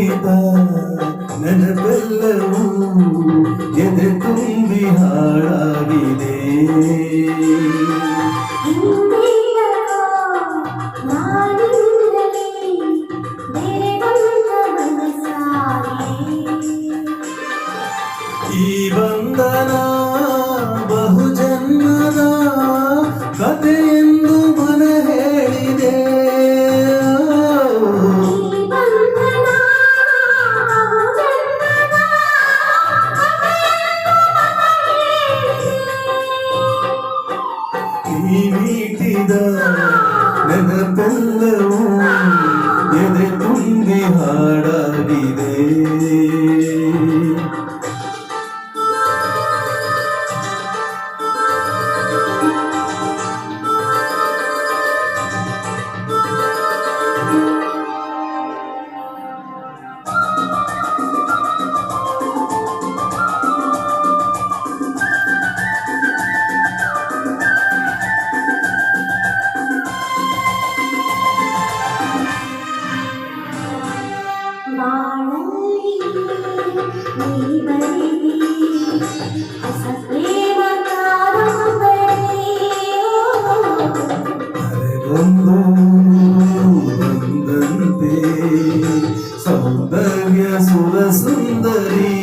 ಮೀಟಿದ ನೆನಪೆಲ್ಲವೂ ಎದೆ ತುಂಬಿ ಹಾಳಾಗಿದೆ. ಈ ಬಂಧನ ಬಹುಜನ್ಮದ ಕಥೆಯೆಂದು ಮನ ಹೇಳಿದೆ. ಈ ಮೀಟಿದ ನೆನಪೆಲ್ಲವೂ ಎದೆ ತುಂಬಿ ಹಾಡಾಗಿದೆ. ಒಂದು ಬಂದಂತೆ ಸೌಂದರ್ಯ ಸುರ ಸುಂದರಿ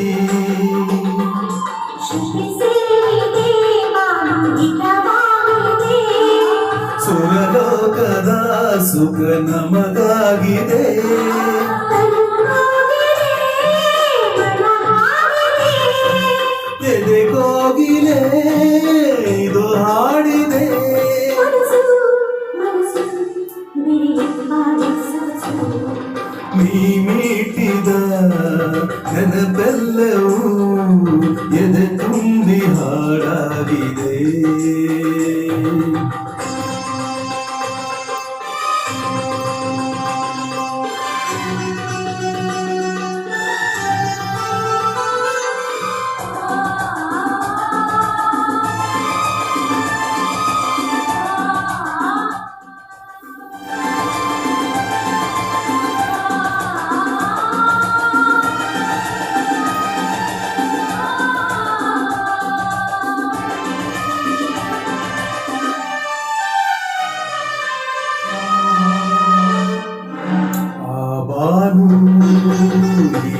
ಸುರಲೋಕದ ಸುಖ ನಮಗಾಗಿದೆ. ಎದೆಗೋಗಿಲೆ ಇದು ಹಾಡಿದೆ. ನೀ ಮೀಟಿದ ನೆನಪೆಲ್ಲವೂ ಎದೆ ತುಂಬಿ ಹಾಡಾಗಿದೆ.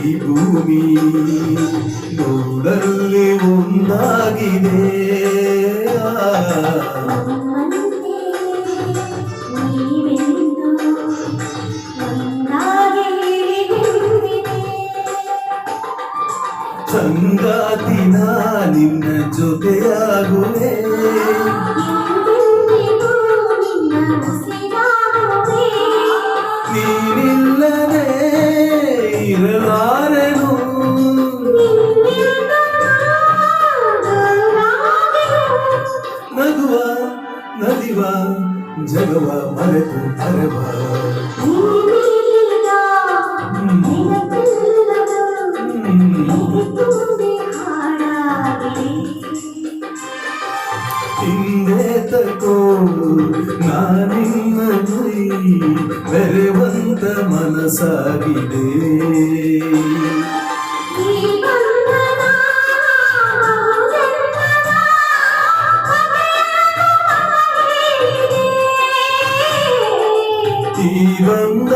ಈ ಭೂಮಿ ನೋಡಲ್ಲಿ ಒಂದಾಗಿದೆ. ಸಂಗಾತಿನ ನಿನ್ನ ಜೊತೆಯಾಗುವೆ. ನೀನಿಲ್ಲದೆ ಇರಲಾರೆನು. ನಗುವ ನದಿವ ಜಗವ ಮರೆತು ಬರವ. ಹಿಂದೆ ತಕೋ ನಾನಿನ್ನ ಬೆರೆವಂತ ಮನಸ್ಸಾಗಿದೆ. ಈ ಬಂಧನ